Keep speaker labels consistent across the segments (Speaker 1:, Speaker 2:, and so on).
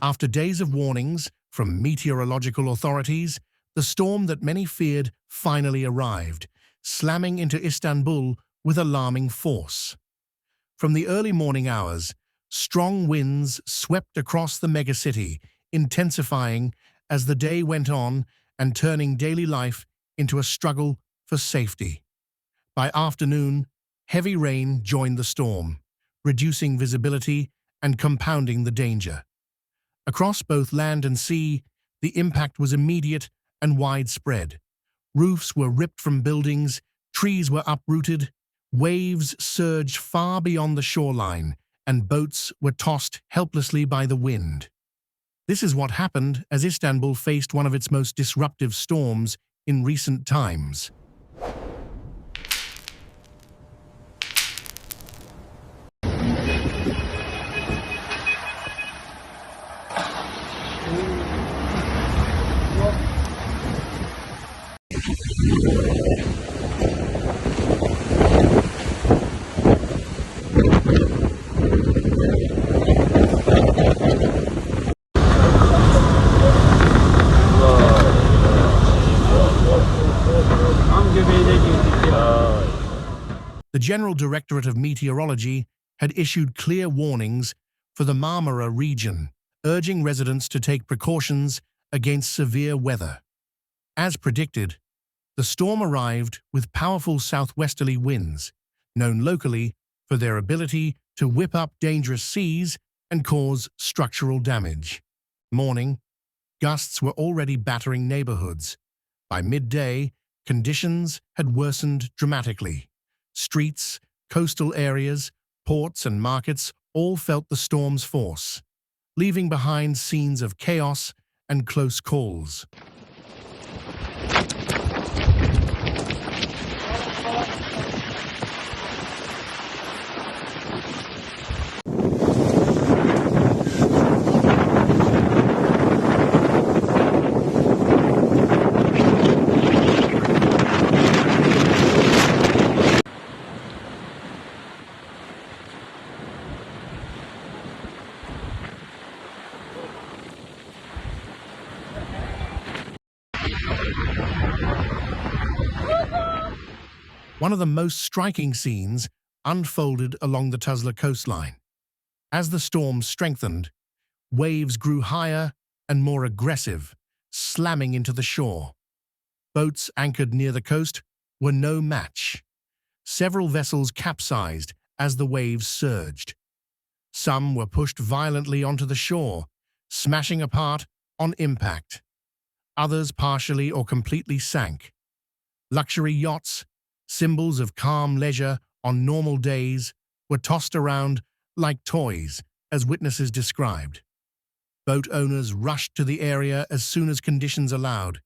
Speaker 1: After days of warnings from meteorological authorities, the storm that many feared finally arrived, slamming into Istanbul with alarming force. From the early morning hours, strong winds swept across the megacity, intensifying as the day went on and turning daily life into a struggle for safety. By afternoon, heavy rain joined the storm, reducing visibility and compounding the danger. Across both land and sea, the impact was immediate and widespread. Roofs were ripped from buildings, trees were uprooted, waves surged far beyond the shoreline, and boats were tossed helplessly by the wind. This is what happened as Istanbul faced one of its most disruptive storms in recent times. The General Directorate of Meteorology had issued clear warnings for the Marmara region, urging residents to take precautions against severe weather. As predicted, the storm arrived with powerful southwesterly winds, known locally for their ability to whip up dangerous seas and cause structural damage. Morning, gusts were already battering neighborhoods. By midday, conditions had worsened dramatically. Streets, coastal areas, ports and markets all felt the storm's force, leaving behind scenes of chaos and close calls. One of the most striking scenes unfolded along the Tuzla coastline. As the storm strengthened, waves grew higher and more aggressive, slamming into the shore. Boats anchored near the coast were no match. Several vessels capsized as the waves surged. Some were pushed violently onto the shore, smashing apart on impact. Others partially or completely sank. Luxury yachts, symbols of calm leisure on normal days, were tossed around like toys, as witnesses described. Boat owners rushed to the area as soon as conditions allowed,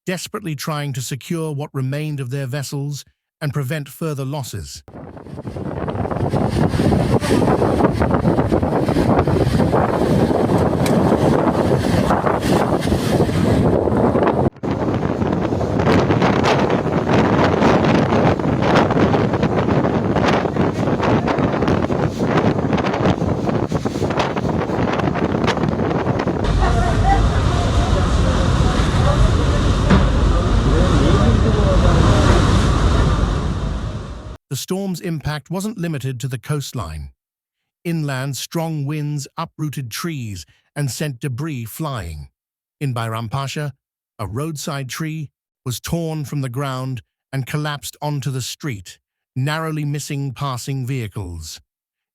Speaker 1: desperately trying to secure what remained of their vessels and prevent further losses. The storm's impact wasn't limited to the coastline. Inland, strong winds uprooted trees and sent debris flying. In Bayrampaşa, a roadside tree was torn from the ground and collapsed onto the street, narrowly missing passing vehicles.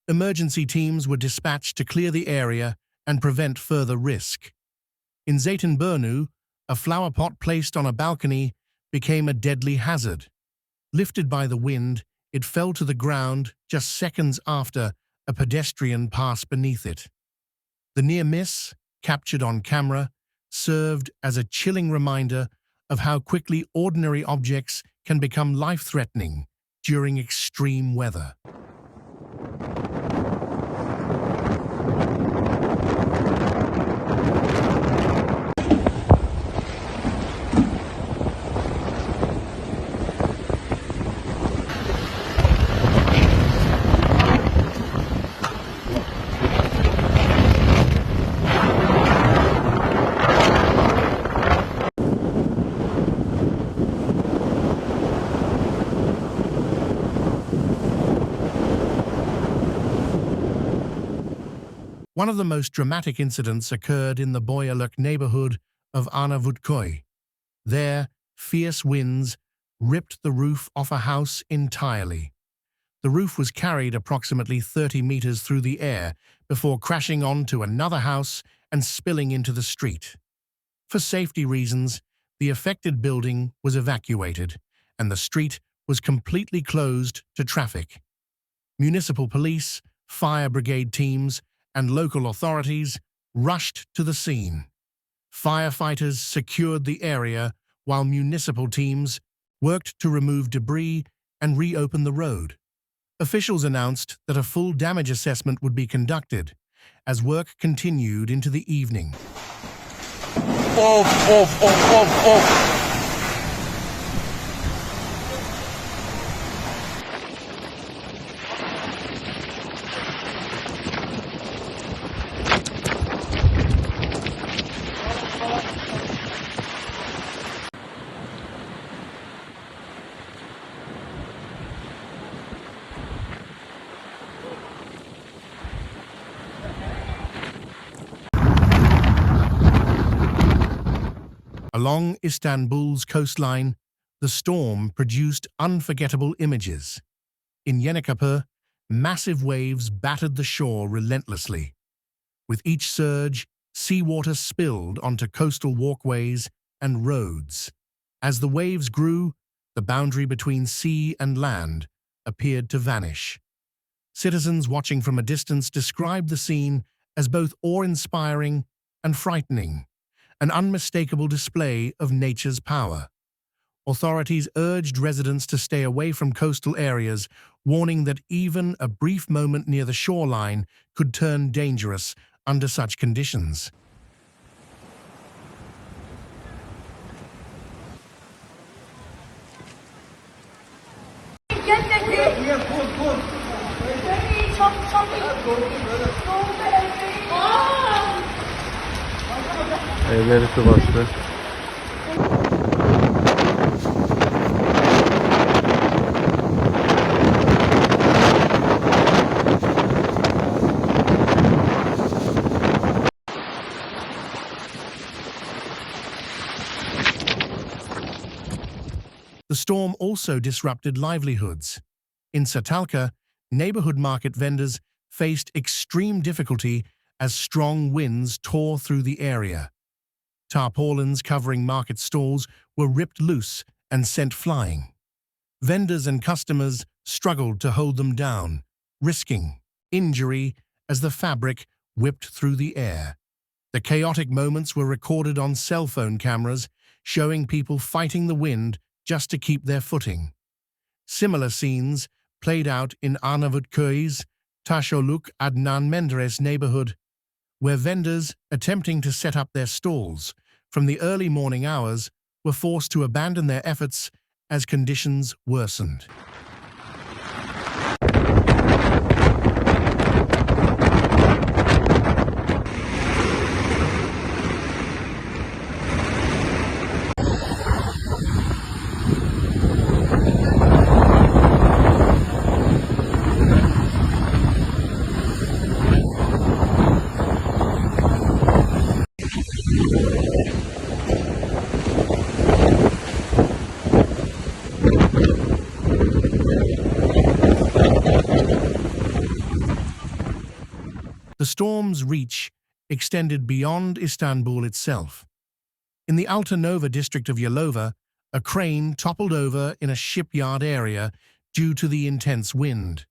Speaker 1: Emergency teams were dispatched to clear the area and prevent further risk. In Zeytinburnu, a flower pot placed on a balcony became a deadly hazard. Lifted by the wind, it fell to the ground just seconds after a pedestrian passed beneath it. The near miss, captured on camera, served as a chilling reminder of how quickly ordinary objects can become life-threatening during extreme weather. One of the most dramatic incidents occurred in the Boyalık neighborhood of Arnavutköy. There, fierce winds ripped the roof off a house entirely. The roof was carried approximately 30 meters through the air before crashing onto another house and spilling into the street. For safety reasons, the affected building was evacuated, and the street was completely closed to traffic. Municipal police, fire brigade teams, and local authorities rushed to the scene. Firefighters secured the area while municipal teams worked to remove debris and reopen the road. Officials announced that a full damage assessment would be conducted as work continued into the evening. Along Istanbul's coastline, the storm produced unforgettable images. In Yenikapı, massive waves battered the shore relentlessly. With each surge, seawater spilled onto coastal walkways and roads. As the waves grew, the boundary between sea and land appeared to vanish. Citizens watching from a distance described the scene as both awe-inspiring and frightening, an unmistakable display of nature's power. Authorities urged residents to stay away from coastal areas, warning that even a brief moment near the shoreline could turn dangerous under such conditions.
Speaker 2: Evleri su bastı.
Speaker 1: The storm also disrupted livelihoods. In Satalka, neighborhood market vendors faced extreme difficulty as strong winds tore through the area. Tarpaulins covering market stalls were ripped loose and sent flying. Vendors and customers struggled to hold them down, risking injury as the fabric whipped through the air. The chaotic moments were recorded on cell phone cameras, showing people fighting the wind just to keep their footing. Similar scenes played out in Arnavutköy's Taşoluk Adnan Menderes neighborhood, where vendors attempting to set up their stalls from the early morning hours were forced to abandon their efforts as conditions worsened. The storm's reach extended beyond Istanbul itself. In the Altınova district of Yalova, a crane toppled over in a shipyard area due to the intense wind.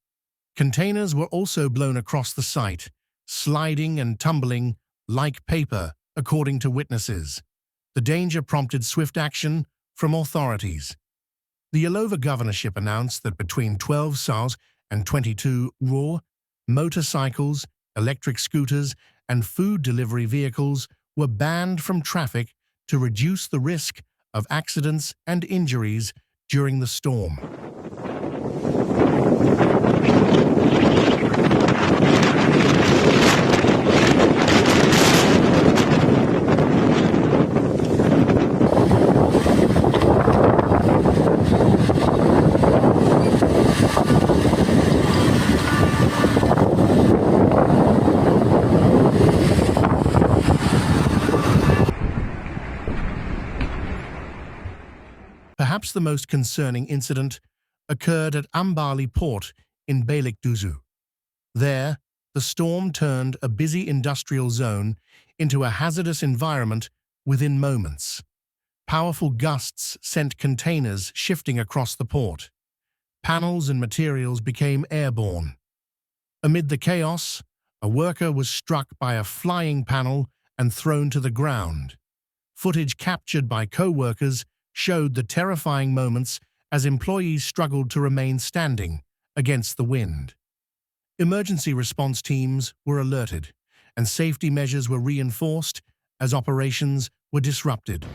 Speaker 1: Containers were also blown across the site, sliding and tumbling like paper, according to witnesses. The danger prompted swift action from authorities. The Yalova governorship announced that between 12 SARS and 22 RAW, motorcycles, electric scooters, and food delivery vehicles were banned from traffic to reduce the risk of accidents and injuries during the storm. Perhaps the most concerning incident occurred at Ambali Port in Beylikdüzü. There, the storm turned a busy industrial zone into a hazardous environment within moments. Powerful gusts sent containers shifting across the port. Panels and materials became airborne. Amid the chaos, a worker was struck by a flying panel and thrown to the ground. Footage captured by co-workers showed the terrifying moments as employees struggled to remain standing against the wind. Emergency response teams were alerted, and safety measures were reinforced as operations were disrupted.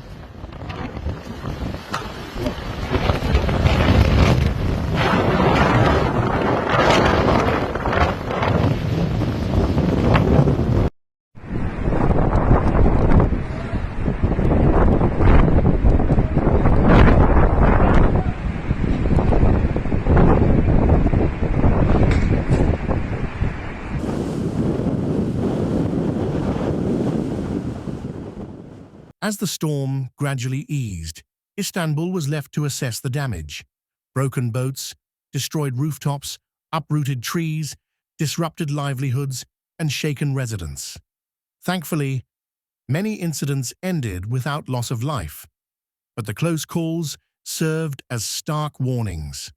Speaker 1: As the storm gradually eased, Istanbul was left to assess the damage. Broken boats, destroyed rooftops, uprooted trees, disrupted livelihoods, and shaken residents. Thankfully, many incidents ended without loss of life, but the close calls served as stark warnings.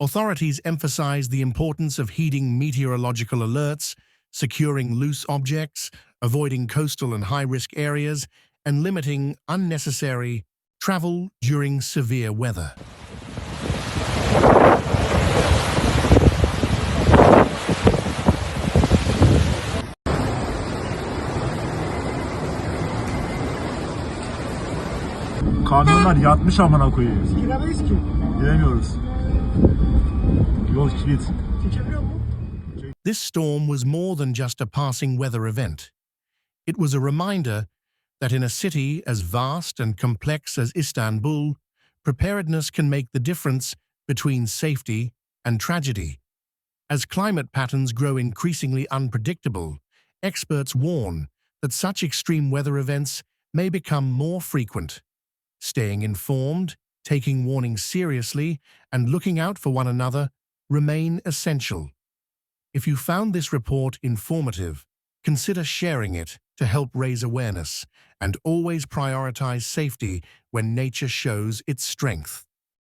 Speaker 1: Authorities emphasized the importance of heeding meteorological alerts, securing loose objects, avoiding coastal and high-risk areas, and limiting unnecessary travel during severe weather.
Speaker 2: Kamyonlar yatmış amına koyuyoruz.
Speaker 3: Giremeyiz ki.
Speaker 2: Giremiyoruz. Yol kilit.
Speaker 3: Çekebiliyor musun?
Speaker 1: This storm was more than just a passing weather event. It was a reminder that in a city as vast and complex as Istanbul, preparedness can make the difference between safety and tragedy. As climate patterns grow increasingly unpredictable, experts warn that such extreme weather events may become more frequent. Staying informed, taking warnings seriously, and looking out for one another remain essential. If you found this report informative, consider sharing it to help raise awareness, and always prioritize safety when nature shows its strength.